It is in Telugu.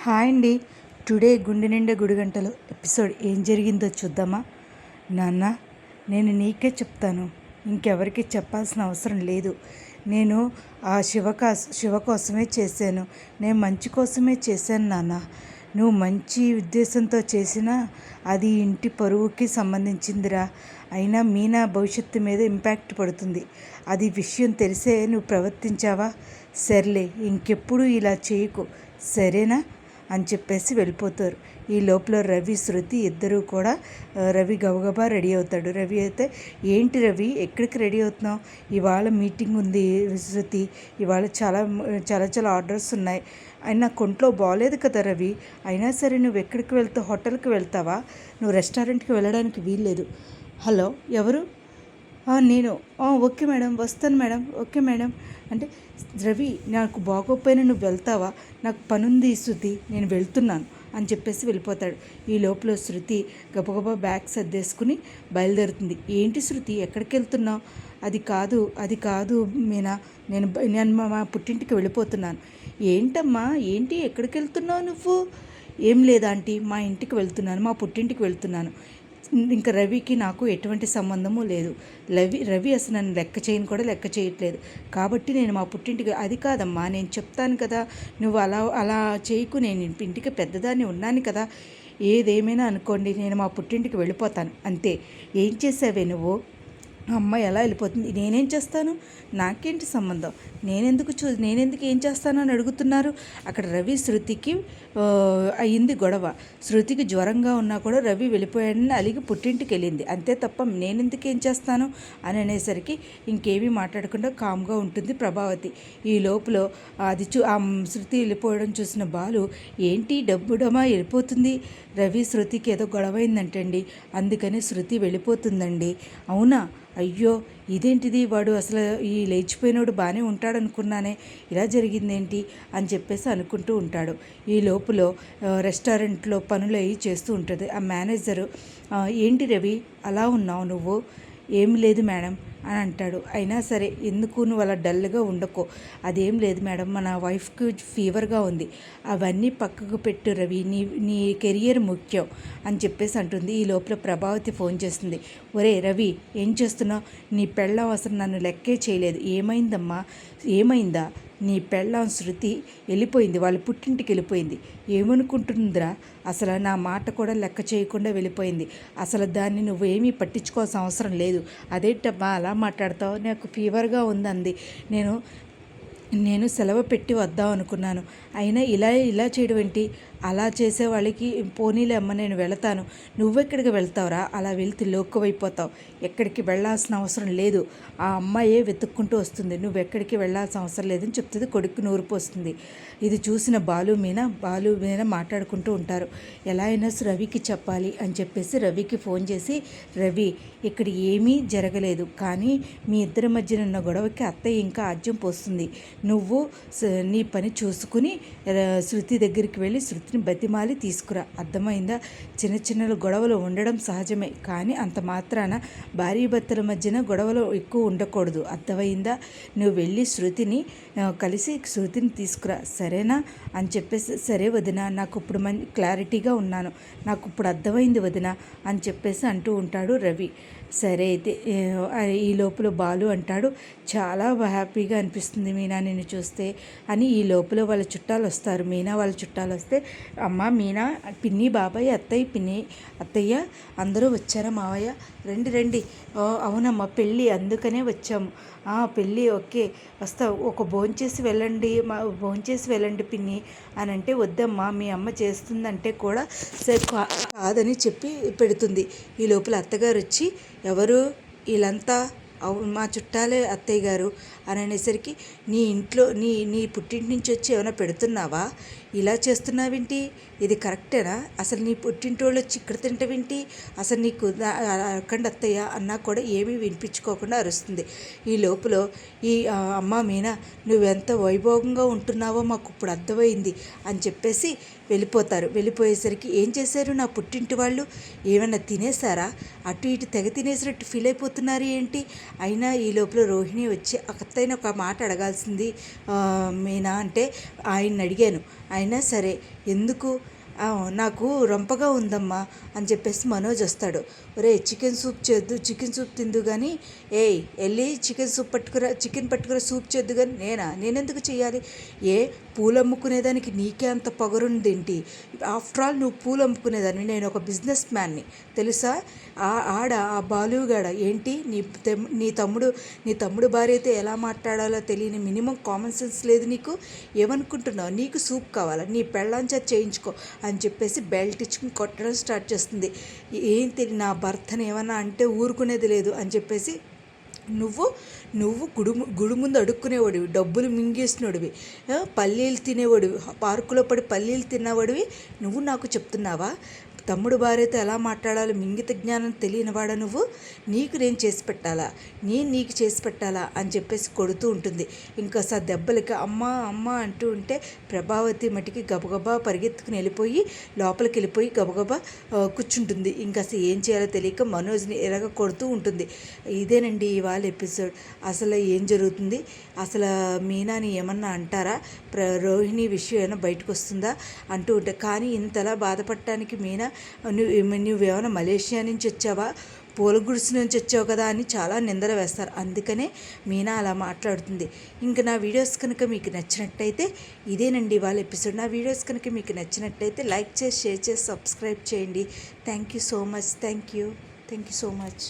హాయ్ అండి. టుడే గుండె నిండా గుడిగంటలు ఎపిసోడ్ ఏం జరిగిందో చూద్దామా? నాన్న, నేను నీకే చెప్తాను, ఇంకెవరికి చెప్పాల్సిన అవసరం లేదు. నేను ఆ శివ కోసమే చేశాను, నేను మంచి కోసమే చేశాను నాన్న. నువ్వు మంచి ఉద్దేశంతో చేసినా అది ఇంటి పరువుకి సంబంధించిందిరా. అయినా మీనా భవిష్యత్తు మీద ఇంపాక్ట్ పడుతుంది. అది విషయం తెలిసే నువ్వు ప్రవర్తించావా? సర్లే, ఇంకెప్పుడు ఇలా చేయకు, సరేనా అని చెప్పేసి వెళ్ళిపోతారు. ఈ లోపల రవి, శృతి ఇద్దరూ కూడా రవి గబగబా రెడీ అవుతాడు. రవి అయితే, ఏంటి రవి ఎక్కడికి రెడీ అవుతున్నావు? ఇవాళ మీటింగ్ ఉంది శృతి, ఇవాళ చాలా చాలా చాలా ఆర్డర్స్ ఉన్నాయి. అయినా కొంట్లో బాగోలేదు కదా రవి, అయినా సరే నువ్వు ఎక్కడికి వెళ్తావు? హోటల్కి వెళ్తావా? నువ్వు రెస్టారెంట్కి వెళ్ళడానికి వీల్లేదు. హలో, ఎవరు? నేను ఓకే మేడం, వస్తాను మేడం, ఓకే మేడం అంటే, రవి నాకు బాగోపోయినా నువ్వు వెళ్తావా? నాకు పనుంది శృతి, నేను వెళ్తున్నాను అని చెప్పేసి వెళ్ళిపోతాడు. ఈ లోపల శృతి గబగబా బ్యాగ్ సర్దేసుకుని బయలుదేరుతుంది. ఏంటి శృతి, ఎక్కడికి వెళ్తున్నావు? అది కాదు మీనా, నేను మా పుట్టింటికి వెళ్ళిపోతున్నాను. ఏంటమ్మా, ఏంటి ఎక్కడికి వెళ్తున్నావు నువ్వు? ఏం లేదా ఆంటీ, మా ఇంటికి వెళ్తున్నాను, మా పుట్టింటికి వెళ్తున్నాను. ఇంకా రవికి నాకు ఎటువంటి సంబంధము లేదు. రవి అసలు నన్ను లెక్క చేయట్లేదు. కాబట్టి నేను మా పుట్టింటికి, అది కాదమ్మా నేను చెప్తాను కదా, నువ్వు అలా చేయకు, నేను ఇంటికి పెద్దదాన్ని ఉన్నాను కదా. ఏదేమైనా అనుకోండి, నేను మా పుట్టింటికి వెళ్ళిపోతాను అంతే. ఏం చేసావే నువ్వు? అమ్మ ఎలా వెళ్ళిపోతుంది, నేనేం చేస్తాను, నాకేంటి సంబంధం, నేనెందుకు ఏం చేస్తాను అని అడుగుతున్నారు. అక్కడ రవి శృతికి అయ్యింది గొడవ. శృతికి జ్వరంగా ఉన్నా కూడా రవి వెళ్ళిపోయాడని అలిగి పుట్టింటికి వెళ్ళింది అంతే తప్ప నేనెందుకు ఏం చేస్తాను అని అనేసరికి ఇంకేమీ మాట్లాడకుండా కామ్గా ఉంటుంది ప్రభావతి. ఈ లోపల ఆ శృతి వెళ్ళిపోవడం చూసిన బాలు, ఏంటి డబ్బుడమా వెళ్ళిపోతుంది, రవి శృతికి ఏదో గొడవైందంటండి, అందుకని శృతి వెళ్ళిపోతుందండి. అవునా? అయ్యో, ఇదేంటిది, వాడు అసలు ఈ లేచిపోయినోడు బాగానే ఉంటాడనుకున్నానే, ఇలా జరిగిందేంటి అని చెప్పేసి అనుకుంటూ ఉంటాడు. ఈ లోపల రెస్టారెంట్లో పనులు అవి చేస్తూ ఉంటుంది ఆ మేనేజరు. ఏంటి రవి అలా ఉన్నావు నువ్వు? ఏం లేదు మేడం అని అంటాడు. అయినా సరే ఎందుకు నువ్వు అలా డల్గా ఉండకో. అదేం లేదు మేడం, మన వైఫ్కి ఫీవర్గా ఉంది, అవన్నీ పక్కకు పెట్టు రవి, నీ కెరియర్ ముఖ్యం అని చెప్పేసి అంటుంది. ఈ లోపల ప్రభావతి ఫోన్ చేస్తుంది. ఒరే రవి, ఏం చేస్తున్నావు? నీ పెళ్ళం అసలు నన్ను లెక్కే చేయలేదు. ఏమైందమ్మా? ఏమైందా? నీ పెళ్ళం శృతి వెళ్ళిపోయింది, వాళ్ళ పుట్టింటికి వెళ్ళిపోయింది. ఏమనుకుంటుందిరా? అసలు నా మాట కూడా లెక్క చేయకుండా వెళ్ళిపోయింది. అసలు దాన్ని నువ్వేమీ పట్టించుకోవాల్సిన అవసరం లేదు. అదేంటమ్మా అలా మాట్లాడతావు? నాకు ఫీవర్గా ఉందంది. నేను సెలవు పెట్టి వద్దాం అనుకున్నాను, అయినా ఇలా చేయడం ఏంటి? అలా చేసే వాళ్ళకి పోనీలే అమ్మ, నేను వెళతాను. నువ్వెక్కడికి వెళ్తావురా? అలా వెళ్తే లోక్కువైపోతావు. ఎక్కడికి వెళ్ళాల్సిన అవసరం లేదు, ఆ అమ్మాయే వెతుక్కుంటూ వస్తుంది, నువ్వెక్కడికి వెళ్ళాల్సిన అవసరం లేదని చెప్తుంది. కొడుకు నూరుపు వస్తుంది. ఇది చూసిన బాలు మీన మాట్లాడుకుంటూ ఉంటారు. ఎలా అయినా రవికి చెప్పాలి అని చెప్పేసి రవికి ఫోన్ చేసి, రవి ఇక్కడ ఏమీ జరగలేదు, కానీ మీ ఇద్దరి మధ్యన ఉన్న గొడవకి అత్తయ్య ఇంకా ఆజ్యం పోస్తుంది. నువ్వు నీ పని చూసుకుని శృతి దగ్గరికి వెళ్ళి శృతిని బతిమాలి తీసుకురా, అర్థమైందా? చిన్న గొడవలు ఉండడం సహజమే, కానీ అంత మాత్రాన భార్యాభర్తల మధ్యన గొడవలు ఎక్కువ ఉండకూడదు, అర్థమైందా? నువ్వు వెళ్ళి శృతిని తీసుకురా, సరేనా అని చెప్పేసి, సరే వదిన, నాకు ఇప్పుడు క్లారిటీగా ఉన్నాను, నాకు ఇప్పుడు అర్థమైంది వదిన అని చెప్పేసి అంటూ ఉంటాడు రవి. సరే అయితే, ఈ లోపల బాలు అంటాడు, చాలా హ్యాపీగా అనిపిస్తుంది మీనా నిన్ను చూస్తే అని. ఈ లోపల వాళ్ళ చుట్టాలు వస్తారు. మీనా వాళ్ళ చుట్టాలు వస్తే, అమ్మ మీనా, పిన్ని, బాబాయ్, అత్తయ్య అందరూ వచ్చారా? మావయ్య రండి. అవునమ్మా, పెళ్ళి అందుకనే వచ్చాము. పెళ్ళి, ఓకే వస్తా, ఒక భోంచేసి వెళ్ళండి పిన్ని అని అంటే, వద్దమ్మా మీ అమ్మ చేస్తుందంటే కూడా సరే కాదని చెప్పి పెడుతుంది. ఈ లోపల అత్తగారు వచ్చి, ఎవరు వీళ్ళంతా? మా చుట్టాలే అత్తయ్య గారు అని అనేసరికి, నీ ఇంట్లో నీ పుట్టింటి నుంచి వచ్చి ఏమైనా పెడుతున్నావా? ఇలా చేస్తున్నావేంటి? ఇది కరెక్టేనా? అసలు నీ పుట్టింటోళ్ళు వచ్చి ఇక్కడ తింటావేంటి? అసలు నీకు అక్కండి అత్తయ్య అన్నా కూడా ఏమీ వినిపించుకోకుండా అరుస్తుంది. ఈ లోపల ఈ అమ్మ మీనా, నువ్వెంత వైభోగంగా ఉంటున్నావో మాకు ఇప్పుడు అర్థమైంది అని చెప్పేసి వెళ్ళిపోతారు. వెళ్ళిపోయేసరికి, ఏం చేశారు నా పుట్టింటి వాళ్ళు? ఏమైనా తినేశారా? అటు ఇటు తెగ తినేసినట్టు ఫీల్ అయిపోతున్నారు ఏంటి? అయినా ఈ లోపల రోహిణి వచ్చి, చెప్తేనే ఒక మాట అడగాల్సింది మీనా అంటే ఆయన్ని అడిగాను. అయినా సరే ఎందుకు నాకు రొంపగా ఉందమ్మా అని చెప్పేసి మనోజ్ వస్తాడు. ఒరే చికెన్ సూప్ చేద్దు, చికెన్ సూప్ తిందు కానీ ఏయ్ వెళ్ళి చికెన్ పట్టుకురా సూప్ చేద్దు కానీ నేనెందుకు చెయ్యాలి? పూలు అమ్ముకునేదానికి నీకే అంత పొగరుందేంటి? ఆఫ్టర్ ఆల్ నువ్వు పూలు అమ్ముకునేదాన్ని, నేను ఒక బిజినెస్ మ్యాన్ని తెలుసా? ఆ బాలుగాడ ఏంటి నీ తమ్ముడు భార్య అయితే ఎలా మాట్లాడాలో తెలియని మినిమం కామన్ సెన్స్ లేదు నీకు. ఏమనుకుంటున్నావు? నీకు సూప్ కావాలా? నీ పెళ్ళాంచా చేయించుకో అని చెప్పేసి బెల్ట్ ఇచ్చుకుని కొట్టడం స్టార్ట్ చేస్తుంది. ఏంటి నా భర్తను ఏమన్నా అంటే ఊరుకునేది లేదు అని చెప్పేసి నువ్వు గుడి ముందు అడుక్కునేవాడివి, డబ్బులు మింగేసినోడివి, పల్లీలు తినేవాడివి, పార్కులో పడి పల్లీలు తిన్నవాడివి. నువ్వు నాకు చెప్తున్నావా తమ్ముడు భార్యతో ఎలా మాట్లాడాలో మింగిత జ్ఞానం తెలియనివాడా నువ్వు? నీకు నేను చేసి పెట్టాలా, నేను నీకు చేసి పెట్టాలా అని చెప్పేసి కొడుతూ ఉంటుంది. ఇంకోసారి దెబ్బలకి అమ్మ అంటూ ఉంటే ప్రభావతి మటుకి గబగబా పరిగెత్తుకుని లోపలికి వెళ్ళిపోయి గబగబా కూర్చుంటుంది. ఇంకా అసలు ఏం చేయాలో తెలియక మనోజ్ని ఎరగ కొడుతూ ఉంటుంది. ఇదేనండి ఇవాళ ఎపిసోడ్. అసలు ఏం జరుగుతుంది? అసలు మీనాని ఏమన్నా అంటారా? రోహిణి విషయం ఏమైనా బయటకు వస్తుందా అంటూ ఉంటే, కానీ ఇంతలా బాధపడటానికి మీనా నువ్వేమైనా మలేషియా నుంచి వచ్చావా, పూల గుడిసి నుంచి వచ్చావు కదా అని చాలా నిందలు వేస్తారు. అందుకనే మీనా అలా మాట్లాడుతుంది. ఇంకా నా వీడియోస్ కనుక మీకు నచ్చినట్టయితే ఇదేనండి వాళ్ళ ఎపిసోడ్. నా వీడియోస్ కనుక మీకు నచ్చినట్టయితే లైక్ చేసి షేర్ చేసి సబ్స్క్రైబ్ చేయండి. Thank you so much. Thank you so much.